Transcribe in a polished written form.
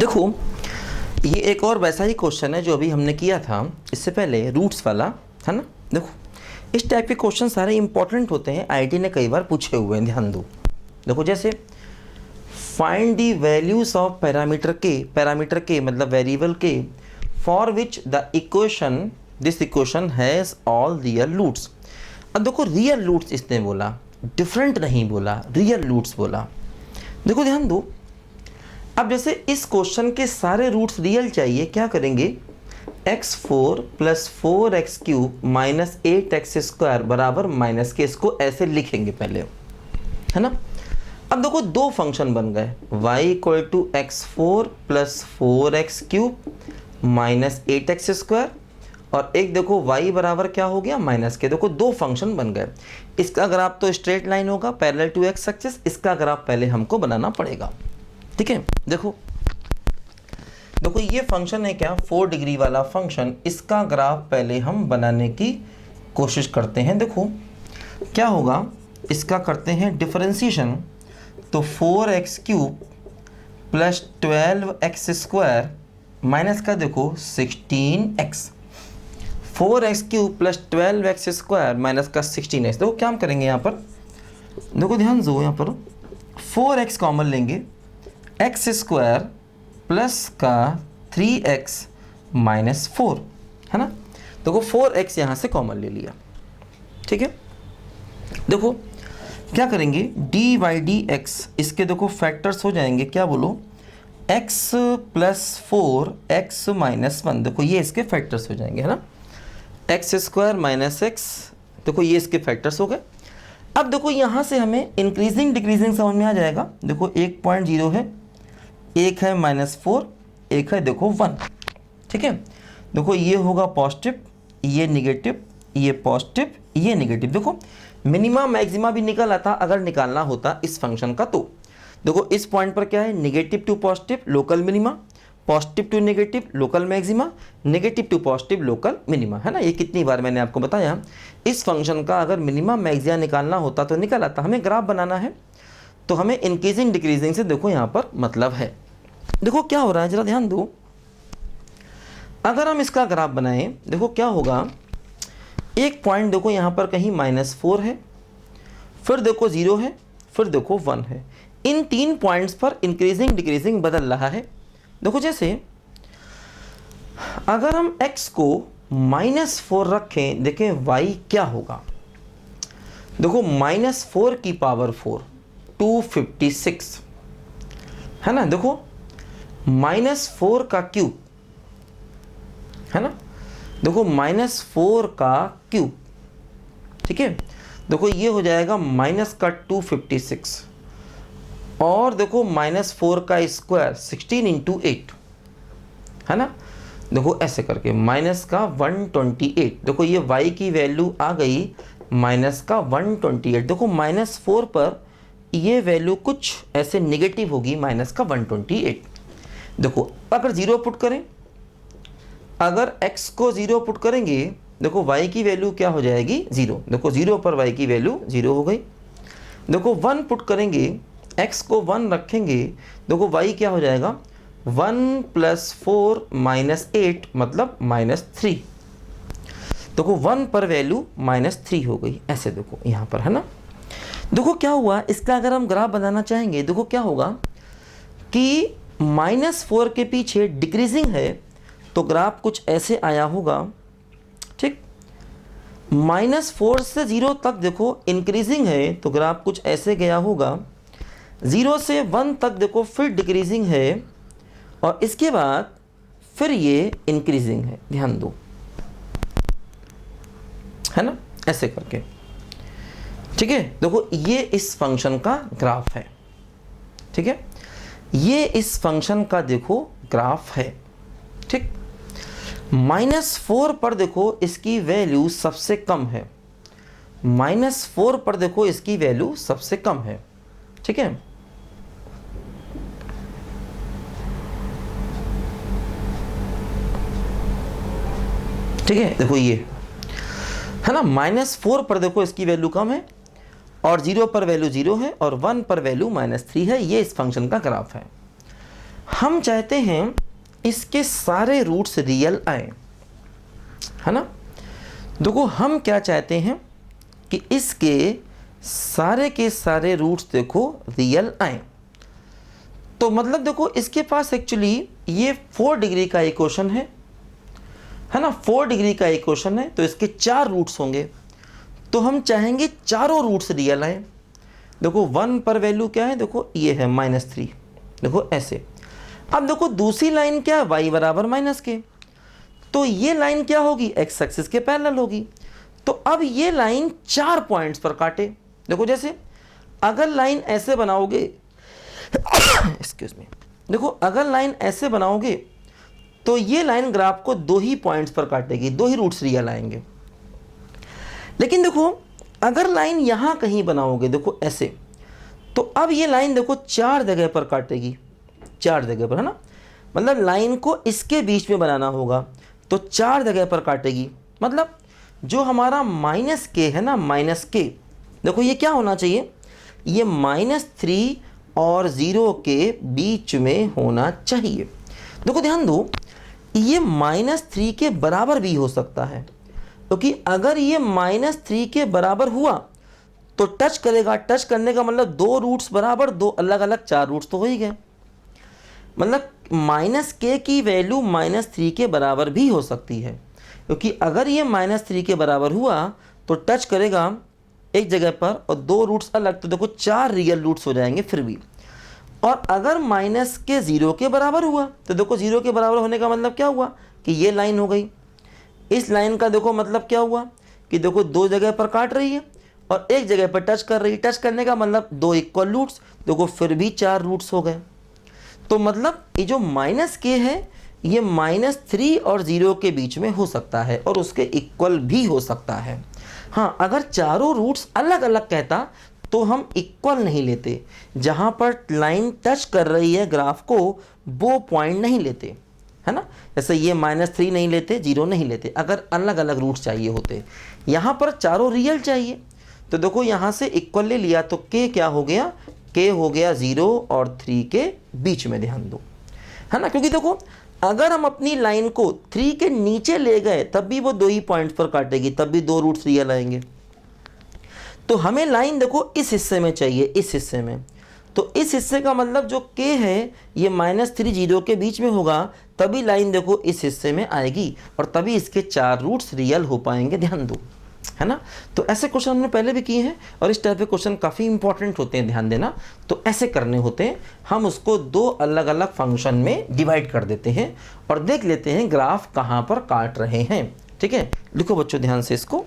देखो ये एक और वैसा ही क्वेश्चन है जो अभी हमने किया था इससे पहले, रूट्स वाला, है ना। देखो इस टाइप के क्वेश्चन सारे इंपॉर्टेंट होते हैं, आईआईटी ने कई बार पूछे हुए हैं, ध्यान दो। देखो जैसे find the values of parameter के मतलब वेरिएबल के for which the equation this equation has all real roots. अब देखो रियल रूट्स इसने बोला, डिफरेंट नहीं बोला, रियल रूट्स बोला। देखो ध्यान दो, अब जैसे इस क्वेश्चन के सारे रूट्स रियल चाहिए, क्या करेंगे, x4 + 4x³ - 8x² बराबर -k, इसको ऐसे लिखेंगे पहले, है ना। अब देखो दो फंक्शन बन गए, y = x4 + 4x³ - 8x² और एक देखो y बराबर क्या हो गया -k। देखो दो फंक्शन बन गए। इसका ग्राफ तो स्ट्रेट लाइन होगा पैरेलल टू x एक्सिस, इसका ग्राफ पहले हमको बनाना पड़ेगा, ठीक है। देखो ये फंक्शन है क्या, 4 डिग्री वाला फंक्शन, इसका ग्राफ पहले हम बनाने की कोशिश करते हैं। देखो क्या होगा, इसका करते हैं डिफरेंशिएशन, तो 4x³ + 12x² माइनस का देखो 16x, 4x³ + 12x² माइनस का 16x। देखो क्या हम करेंगे यहाँ पर, देखो ध्यान दो, यहाँ पर 4x कॉमन लेंगे, x² प्लस का 3x - 4, है ना। देखो 4x यहाँ से कॉमन ले लिया, ठीक है। देखो क्या करेंगे, dy/dx, इसके देखो फैक्टर्स हो जाएंगे, क्या बोलो, x + 4x - 1, देखो ये इसके फैक्टर्स हो जाएंगे, है ना। x² - x, देखो ये इसके फैक्टर्स हो गए। अब देखो यहाँ से हमें इंक्रीजिंग डिक्रीजिंग समझ में आ जाएगा। देखो 1.0 है, एक है -4, एक है देखो 1, ठीक है। देखो ये होगा पॉजिटिव, ये निगेटिव, ये पॉजिटिव, ये निगेटिव। देखो मिनिमा मैक्सिमा भी निकल आता अगर निकालना होता इस फंक्शन का। तो देखो इस पॉइंट पर क्या है, negative to positive local minima, positive to negative local maxima, negative to positive local minima, है ना। ये कितनी बार मैंने आपको बताया, इस फंक्शन का अगर मिनिमा मैक्सिमा निकालना होता तो निकल आता। हमें ग्राफ बनाना है तो हमें इंक्रीजिंग डिक्रीजिंग से देखो यहाँ पर मतलब है। देखो क्या हो रहा है, जरा ध्यान दो, अगर हम इसका ग्राफ बनाएं, देखो क्या होगा, एक पॉइंट देखो यहाँ पर कहीं -4 है, फिर देखो 0 है, फिर देखो 1 है। इन 3 पॉइंट्स पर इंक्रीजिंग डिक्रीजिंग बदल रहा है। देखो जैसे अगर हम x को -4 रखें, देखें y क्या होगा। देखो -4 की पावर 4 256, है ना। देखो -4 का क्यूब, है ना। देखो -4 का क्यूब, ठीक है। देखो ये हो जाएगा -256 और देखो -4 का स्क्वायर 16 × 8, है ना। देखो ऐसे करके -128। देखो ये y की वैल्यू आ गई -128। देखो -4 पर ये वैल्यू कुछ ऐसे नेगेटिव होगी -128। देखो अगर 0 पुट करें, अगर x को 0 पुट करेंगे, देखो y की वैल्यू क्या हो जाएगी 0। देखो 0 पर y की वैल्यू 0 हो गई। देखो 1 पुट करेंगे, x को 1 रखेंगे, देखो y क्या हो जाएगा 1 + 4 - 8 मतलब -3। देखो 1 पर वैल्यू -3 हो गई, ऐसे देखो यहाँ पर, है ना। देखो क्या हुआ, इसका अगर हम ग्राफ बनाना चाहेंगे, देखो क्या होगा कि -4 के पीछे डिक्रीजिंग है तो ग्राफ कुछ ऐसे आया होगा, ठीक। -4 से 0 तक देखो इंक्रीजिंग है तो ग्राफ कुछ ऐसे गया होगा। 0 से 1 तक देखो फिर डिक्रीजिंग है और इसके बाद फिर ये इंक्रीजिंग है, ध्यान दो, है ना, ऐसे करके, ठीक है। देखो ये इस फंक्शन का ग्राफ है, ठीक है। ये इस फंक्शन का देखो ग्राफ है, ठीक। -4 पर देखो इसकी वैल्यू सबसे कम है, -4 पर देखो इसकी वैल्यू सबसे कम है, ठीक है। ठीक है, देखो ये है ना, -4 पर देखो इसकी वैल्यू कम है और 0 पर वैल्यू 0 है और 1 पर वैल्यू -3 है। ये इस फंक्शन का ग्राफ है। हम चाहते हैं इसके सारे रूट्स रियल आए, है ना। देखो हम क्या चाहते हैं कि इसके सारे के सारे रूट्स देखो रियल आए। तो मतलब देखो इसके पास एक्चुअली ये 4 डिग्री का इक्वेशन है ना, 4 डिग्री का इक्वेशन है, तो इसके 4 रूट्स होंगे। तो हम चाहेंगे चारों रूट्स रियल आए। देखो 1 पर वैल्यू क्या है, देखो ये है -3, देखो ऐसे। अब देखो दूसरी लाइन क्या है, y बराबर -k, तो ये लाइन क्या होगी, x एक्सिस के पैरेलल होगी। तो अब ये लाइन 4 पॉइंट्स पर काटे। देखो जैसे अगर लाइन ऐसे बनाओगे एक्सक्यूज मी, देखो अगर लाइन ऐसे बनाओगे तो ये लाइन ग्राफ को 2 ही पॉइंट्स पर काटेगी, 2 ही रूट्स रियल आएंगे। लेकिन देखो अगर लाइन यहां कहीं बनाओगे, देखो ऐसे, तो अब ये लाइन देखो 4 जगह पर काटेगी, 4 जगह पर, है ना। मतलब लाइन को इसके बीच में बनाना होगा, तो 4 जगह पर काटेगी। मतलब जो हमारा -k है ना, -k, देखो ये क्या होना चाहिए, ये -3 और 0 के बीच में होना चाहिए। देखो ध्यान दो, ये -3 के बराबर भी हो सकता है, क्योंकि अगर ये -3 के बराबर हुआ तो टच करेगा, टच करने का मतलब 2 रूट्स बराबर, 2 अलग अलग 4 रूट्स तो हो ही गए। मतलब -k की वैल्यू -3 के बराबर भी हो सकती है, क्योंकि अगर ये -3 के बराबर हुआ तो टच करेगा एक जगह पर और 2 रूट्स अलग, तो देखो 4 रियल रूट्स हो जाएंगे फिर भी। और अगर -k 0 के बराबर हुआ तो देखो 0 के बराबर होने का मतलब क्या हुआ कि ये लाइन हो गई। इस लाइन का देखो मतलब क्या हुआ कि देखो 2 जगह पर काट रही है और एक जगह पर टच कर रही है, टच करने का मतलब 2 इक्वल रूट्स, देखो फिर भी 4 रूट्स हो गए। तो मतलब ये जो -k है ये -3 और 0 के बीच में हो सकता है और उसके इक्वल भी हो सकता है। हाँ, अगर चारों रूट्स अलग अलग कहता तो हम इक्वल नहीं लेते, जहाँ पर लाइन टच कर रही है ग्राफ को वो पॉइंट नहीं लेते, है ना। जैसे ये -3 नहीं लेते, 0 नहीं लेते, अगर अलग अलग रूट्स चाहिए होते। यहाँ पर चारों रियल चाहिए, तो देखो यहाँ से इक्वल ले लिया तो k क्या हो गया, k हो गया 0 और 3 के बीच में, ध्यान दो, है ना। क्योंकि देखो अगर हम अपनी लाइन को 3 के नीचे ले गए तब भी वो 2 ही पॉइंट्स पर काटेगी, तब भी 2 रूट्स रियल आएंगे। तो हमें लाइन देखो इस हिस्से में चाहिए, इस हिस्से में, तो इस हिस्से का मतलब जो k है ये -3 0 के बीच में होगा, तभी लाइन देखो इस हिस्से में आएगी और तभी इसके 4 रूट्स रियल हो पाएंगे, ध्यान दो, है ना। तो ऐसे क्वेश्चन हमने पहले भी किए हैं और इस टाइप के क्वेश्चन काफ़ी इंपॉर्टेंट होते हैं, ध्यान देना। तो ऐसे करने होते हैं, हम उसको 2 अलग अलग फंक्शन में डिवाइड कर देते हैं और देख लेते हैं ग्राफ कहाँ पर काट रहे हैं। ठीक है, लिखो बच्चों ध्यान से इसको।